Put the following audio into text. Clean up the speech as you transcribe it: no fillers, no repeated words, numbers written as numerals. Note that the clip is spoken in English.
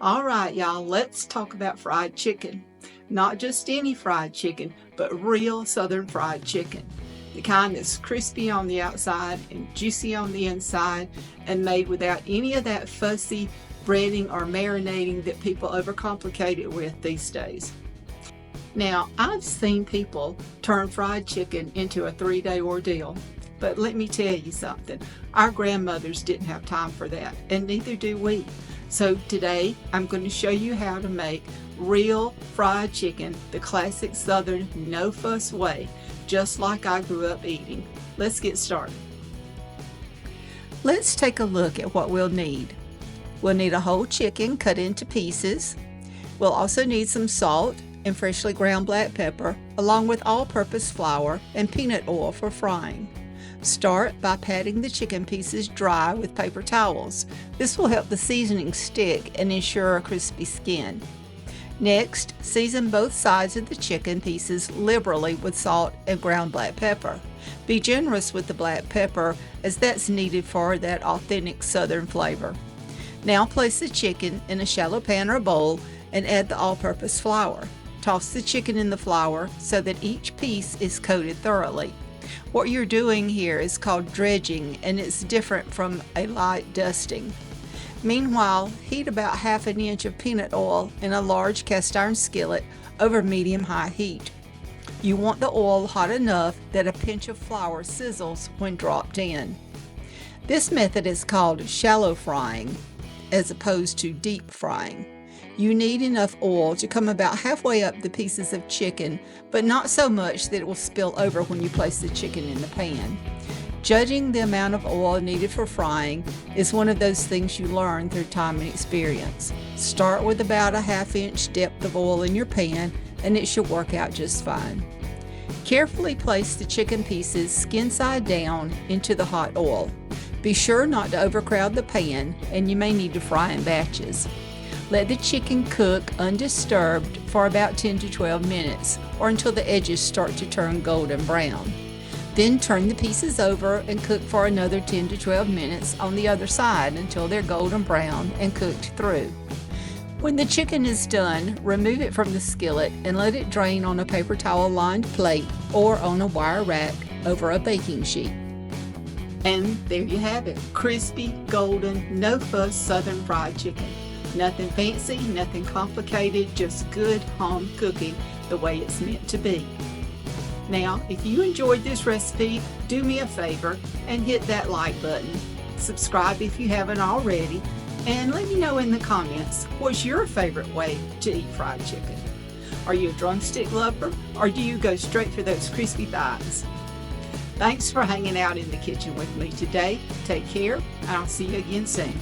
All right, y'all, let's talk about fried chicken. Not just any fried chicken, but real Southern fried chicken. The kind that's crispy on the outside and juicy on the inside and made without any of that fussy breading or marinating that people overcomplicate it with these days. Now, I've seen people turn fried chicken into a 3-day ordeal, but let me tell you something. Our grandmothers didn't have time for that, and neither do we. So today, I'm going to show you how to make real fried chicken the classic Southern no-fuss way, just like I grew up eating. Let's get started. Let's take a look at what we'll need. We'll need a whole chicken cut into pieces. We'll also need some salt and freshly ground black pepper, along with all-purpose flour and peanut oil for frying. Start by patting the chicken pieces dry with paper towels. This will help the seasoning stick and ensure a crispy skin. Next, season both sides of the chicken pieces liberally with salt and ground black pepper. Be generous with the black pepper, as that's needed for that authentic Southern flavor. Now place the chicken in a shallow pan or bowl and add the all-purpose flour. Toss the chicken in the flour so that each piece is coated thoroughly. What you're doing here is called dredging, and it's different from a light dusting. Meanwhile, heat about ½ inch of peanut oil in a large cast iron skillet over medium-high heat. You want the oil hot enough that a pinch of flour sizzles when dropped in. This method is called shallow frying, as opposed to deep frying. You need enough oil to come about halfway up the pieces of chicken, but not so much that it will spill over when you place the chicken in the pan. Judging the amount of oil needed for frying is one of those things you learn through time and experience. Start with about a ½ inch depth of oil in your pan, and it should work out just fine. Carefully place the chicken pieces skin side down into the hot oil. Be sure not to overcrowd the pan, and you may need to fry in batches. Let the chicken cook undisturbed for about 10 to 12 minutes, or until the edges start to turn golden brown. Then turn the pieces over and cook for another 10 to 12 minutes on the other side until they're golden brown and cooked through. When the chicken is done, remove it from the skillet and let it drain on a paper towel lined plate or on a wire rack over a baking sheet. And there you have it, crispy, golden, no-fuss Southern fried chicken. Nothing fancy, nothing complicated, just good home cooking the way it's meant to be. Now, if you enjoyed this recipe, do me a favor and hit that like button. Subscribe if you haven't already, and let me know in the comments, what's your favorite way to eat fried chicken? Are you a drumstick lover, or do you go straight for those crispy thighs? Thanks for hanging out in the kitchen with me today. Take care, and I'll see you again soon.